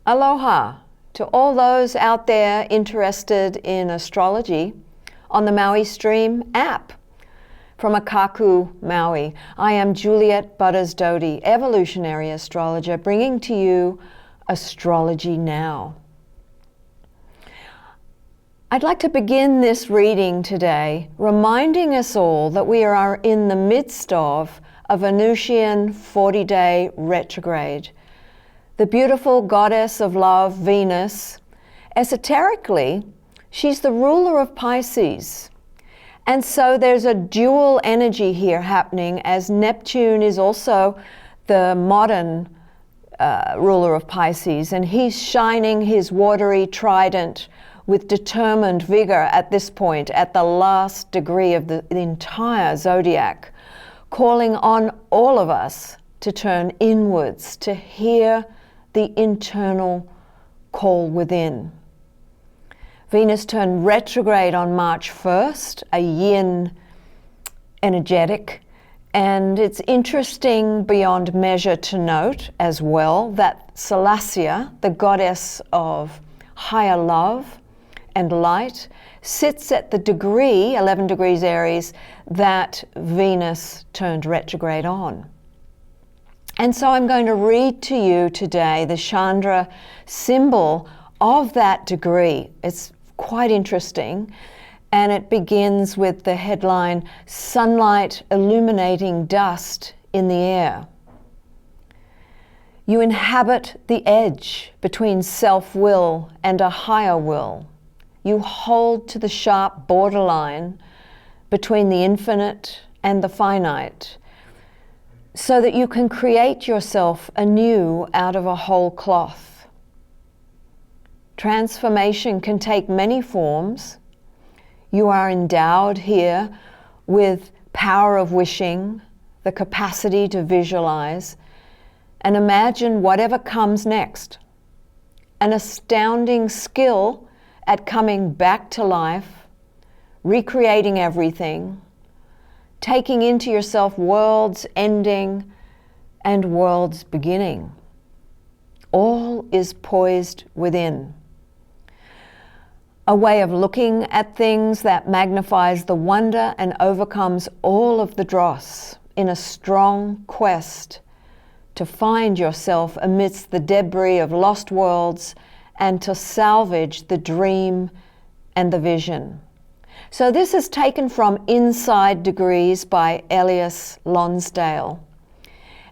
Aloha to all those out there interested in astrology on the Maui Stream app. From Akaku, Maui, I am Juliet Butters Doty, evolutionary astrologer, bringing to you Astrology Now. I'd like to begin this reading today reminding us all that we are in the midst of a Venusian 40-day retrograde. The beautiful goddess of love, Venus, esoterically, she's the ruler of Pisces. And so there's a dual energy here happening, as Neptune is also the modern ruler of Pisces, and he's shining his watery trident with determined vigor at this point, at the last degree of the entire zodiac, calling on all of us to turn inwards, to hear the internal call within. Venus turned retrograde on March 1st, a yin energetic, and it's interesting beyond measure to note as well that Celestia, the goddess of higher love and light, sits at the degree, 11 degrees Aries, that Venus turned retrograde on. And so I'm going to read to you today the Chandra symbol of that degree. It's quite interesting, and it begins with the headline, "Sunlight Illuminating Dust in the Air." You inhabit the edge between self-will and a higher will. You hold to the sharp borderline between the infinite and the finite, so that you can create yourself anew out of a whole cloth. Transformation can take many forms. You are endowed here with power of wishing, the capacity to visualize and imagine whatever comes next. An astounding skill at coming back to life, recreating everything, taking into yourself worlds ending and worlds beginning. All is poised within. A way of looking at things that magnifies the wonder and overcomes all of the dross in a strong quest to find yourself amidst the debris of lost worlds and to salvage the dream and the vision. So this is taken from Inside Degrees by Elias Lonsdale.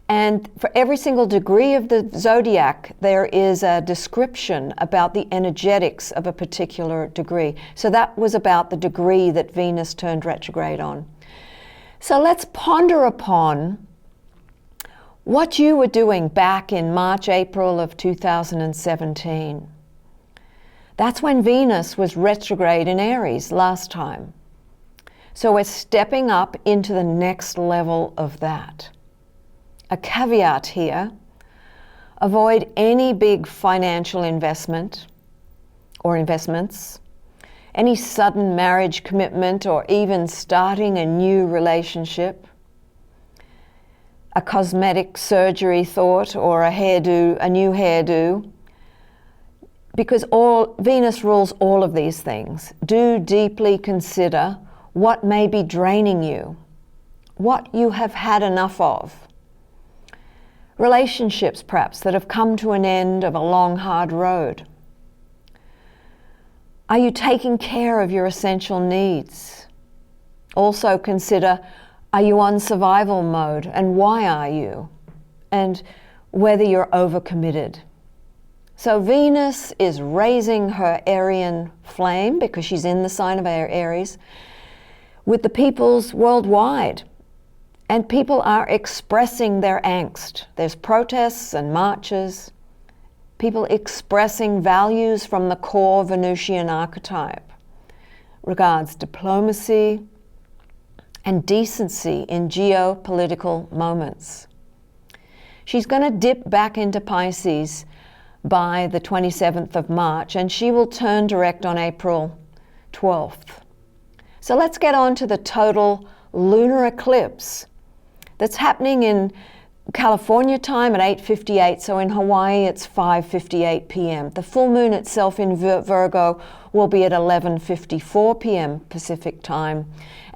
And for every single degree of the zodiac, there is a description about the energetics of a particular degree. So that was about the degree that Venus turned retrograde on. So let's ponder upon what you were doing back in March, April of 2017. That's when Venus was retrograde in Aries last time. So we're stepping up into the next level of that. A caveat here, avoid any big financial investment or investments, any sudden marriage commitment or even starting a new relationship, a cosmetic surgery thought or a new hairdo, because Venus rules all of these things. Do deeply consider what may be draining you, what you have had enough of. Relationships, perhaps, that have come to an end of a long, hard road. Are you taking care of your essential needs? Also consider, are you on survival mode, and why are you? And whether you're overcommitted. So Venus is raising her Aryan flame, because she's in the sign of Aries, with the peoples worldwide. And people are expressing their angst. There's protests and marches, people expressing values from the core Venusian archetype, regards diplomacy and decency in geopolitical moments. She's going to dip back into Pisces by the 27th of March, and she will turn direct on April 12th. So let's get on to the total lunar eclipse that's happening in California time at 8:58, so in Hawaii it's 5:58 p.m. The full moon itself in Virgo will be at 11:54 p.m. Pacific time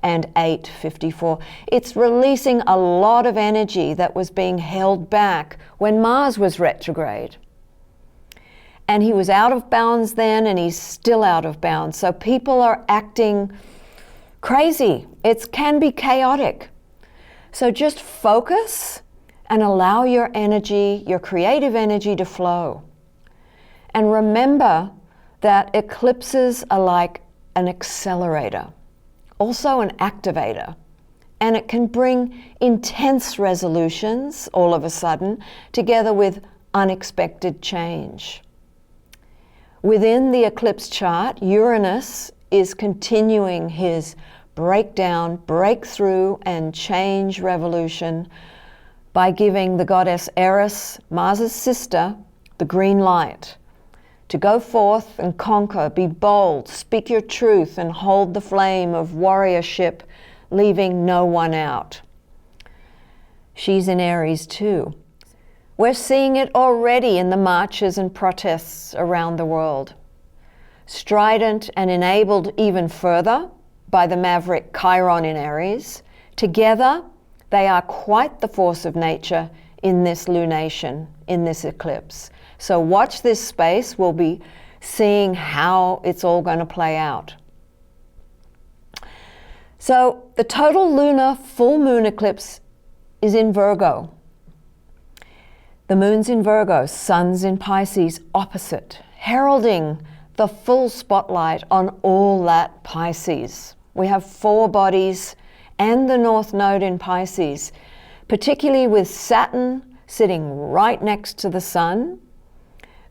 and 8:54. It's releasing a lot of energy that was being held back when Mars was retrograde. And he was out of bounds then, and he's still out of bounds. So people are acting crazy. It can be chaotic. So just focus and allow your energy, your creative energy, to flow. And remember that eclipses are like an accelerator, also an activator. And it can bring intense resolutions all of a sudden, together with unexpected change. Within the eclipse chart, Uranus is continuing his breakdown, breakthrough, and change revolution by giving the goddess Eris, Mars's sister, the green light to go forth and conquer, be bold, speak your truth, and hold the flame of warriorship, leaving no one out. She's in Aries too. We're seeing it already in the marches and protests around the world. Strident and enabled even further by the maverick Chiron in Aries, together they are quite the force of nature in this lunation, in this eclipse. So watch this space. We'll be seeing how it's all going to play out. So the total lunar full moon eclipse is in Virgo. The moon's in Virgo, sun's in Pisces, opposite, heralding the full spotlight on all that Pisces. We have 4 bodies and the North Node in Pisces, particularly with Saturn sitting right next to the Sun,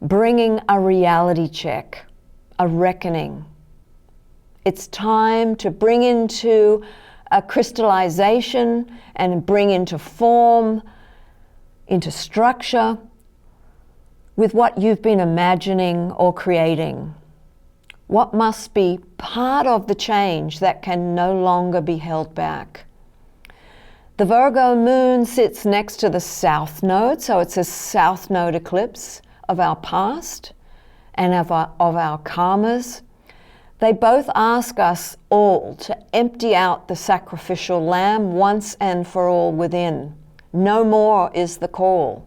bringing a reality check, a reckoning. It's time to bring into a crystallization and bring into form, into structure, with what you've been imagining or creating. What must be part of the change that can no longer be held back? The Virgo moon sits next to the South Node, so it's a South Node eclipse of our past and of our karmas. They both ask us all to empty out the sacrificial lamb once and for all within. No more is the call.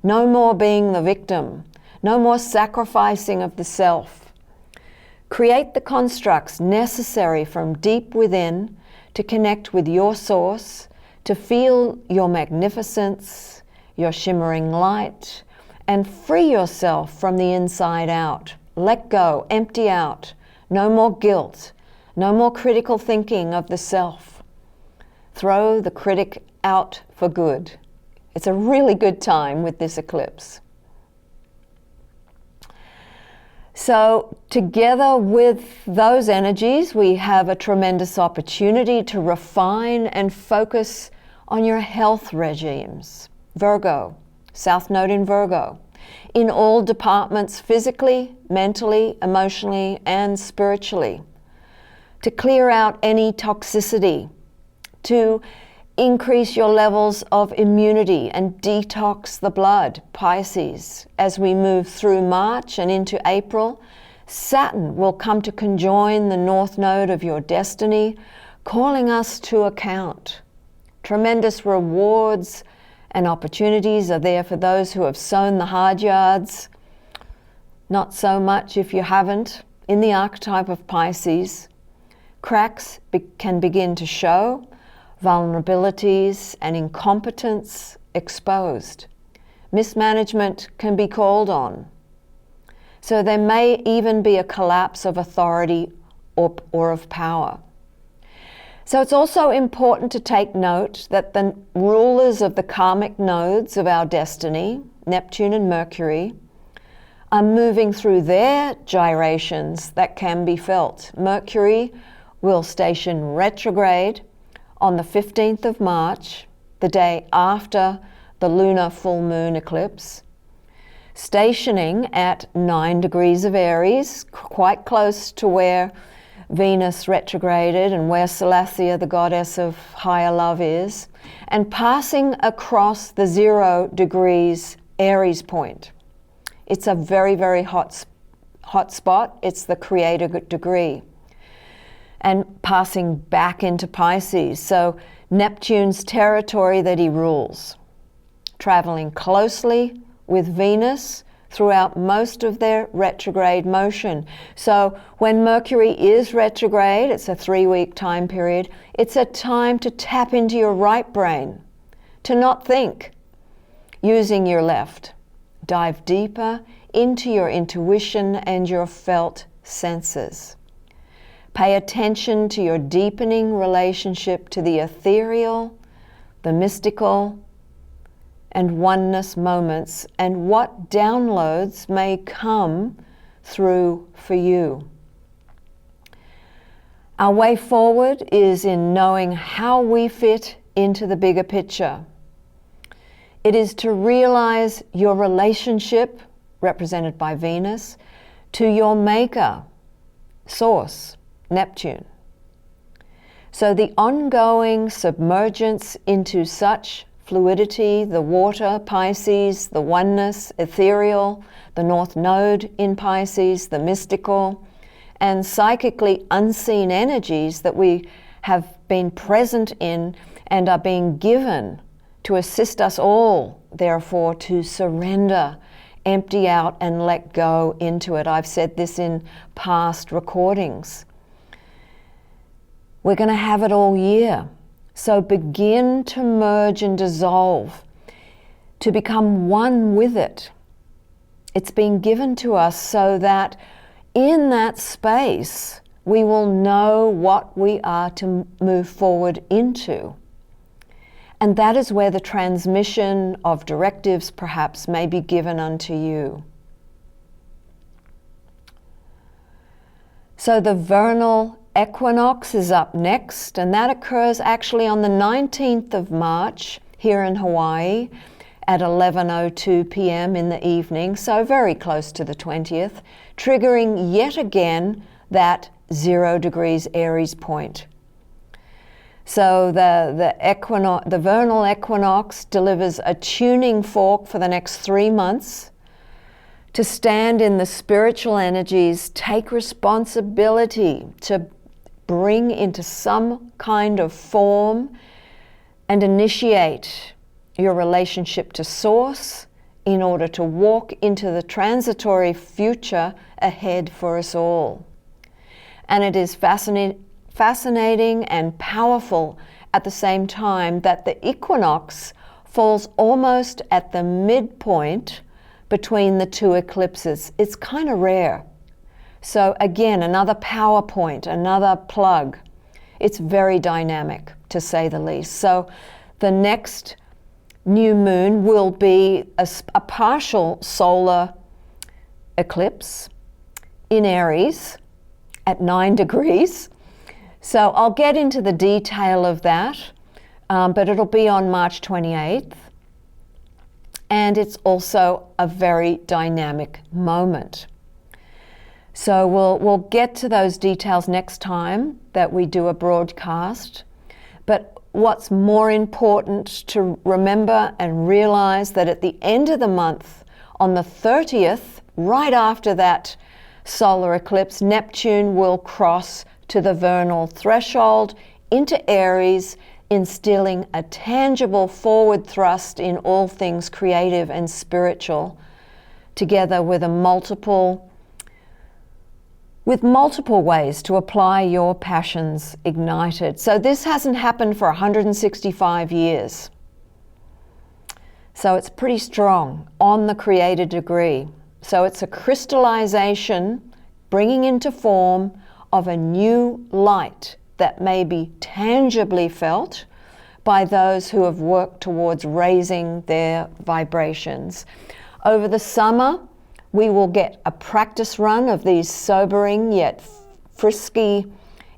No more being the victim. No more sacrificing of the self. Create the constructs necessary from deep within to connect with your source, to feel your magnificence, your shimmering light, and free yourself from the inside out. Let go, empty out. No more guilt, no more critical thinking of the self. Throw the critic out for good. It's a really good time with this eclipse. So together with those energies, we have a tremendous opportunity to refine and focus on your health regimes. Virgo, South Node in Virgo, in all departments, physically, mentally, emotionally, and spiritually. To clear out any toxicity, to increase your levels of immunity and detox the blood, Pisces. As we move through March and into April, Saturn will come to conjoin the North Node of your destiny, calling us to account. Tremendous rewards and opportunities are there for those who have sown the hard yards. Not so much if you haven't. In the archetype of Pisces, cracks can begin to show, vulnerabilities and incompetence exposed. Mismanagement can be called on. So there may even be a collapse of authority or of power. So it's also important to take note that the rulers of the karmic nodes of our destiny, Neptune and Mercury, are moving through their gyrations that can be felt. Mercury will station retrograde on the 15th of March, the day after the lunar full moon eclipse, stationing at 9 degrees of Aries, quite close to where Venus retrograded and where Salacia, the goddess of higher love, is, and passing across the 0 degrees Aries point. It's a very, very hot spot. It's the creator degree. And passing back into Pisces, so Neptune's territory that he rules, traveling closely with Venus throughout most of their retrograde motion. So when Mercury is retrograde, it's a 3-week time period, it's a time to tap into your right brain, to not think, using your left. Dive deeper into your intuition and your felt senses. Pay attention to your deepening relationship to the ethereal, the mystical, and oneness moments, and what downloads may come through for you. Our way forward is in knowing how we fit into the bigger picture. It is to realize your relationship, represented by Venus, to your maker, source, Neptune. So the ongoing submergence into such fluidity, the water, Pisces, the oneness, ethereal, the North Node in Pisces, the mystical, and psychically unseen energies that we have been present in and are being given to assist us all, therefore, to surrender, empty out, and let go into it. I've said this in past recordings. We're going to have it all year. So begin to merge and dissolve, to become one with it. It's been given to us so that in that space, we will know what we are to move forward into. And that is where the transmission of directives perhaps may be given unto you. So the Vernal Equinox is up next, and that occurs actually on the 19th of March here in Hawaii at 11:02 p.m. in the evening, so very close to the 20th, triggering yet again that 0 degrees Aries point. So the Vernal Equinox delivers a tuning fork for the next 3 months to stand in the spiritual energies, take responsibility to bring into some kind of form and initiate your relationship to Source in order to walk into the transitory future ahead for us all. And it is fascinating and powerful at the same time that the equinox falls almost at the midpoint between the 2 eclipses. It's kind of rare. So again, another PowerPoint, another plug. It's very dynamic, to say the least. So the next new moon will be a partial solar eclipse in Aries at 9 degrees. So I'll get into the detail of that, but it'll be on March 28th. And it's also a very dynamic moment. So we'll get to those details next time that we do a broadcast. But what's more important to remember and realize that at the end of the month, on the 30th, right after that solar eclipse, Neptune will cross to the vernal threshold into Aries, instilling a tangible forward thrust in all things creative and spiritual, together with multiple ways to apply your passions ignited. So this hasn't happened for 165 years. So it's pretty strong on the created degree. So it's a crystallization, bringing into form of a new light that may be tangibly felt by those who have worked towards raising their vibrations. Over the summer, we will get a practice run of these sobering yet frisky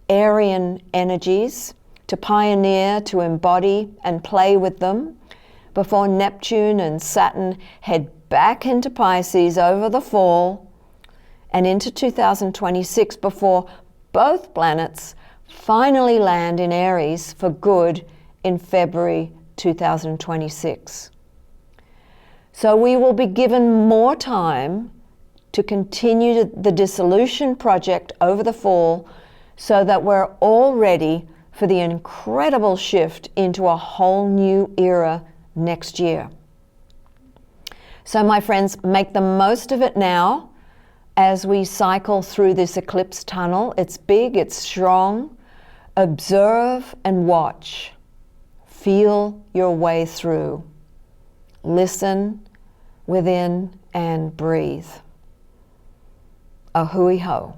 Aryan energies to pioneer, to embody and play with them before Neptune and Saturn head back into Pisces over the fall and into 2026 before both planets finally land in Aries for good in February 2026. So we will be given more time to continue the dissolution project over the fall so that we're all ready for the incredible shift into a whole new era next year. So my friends, make the most of it now as we cycle through this eclipse tunnel. It's big, it's strong. Observe and watch. Feel your way through. Listen within and breathe. A hui ho.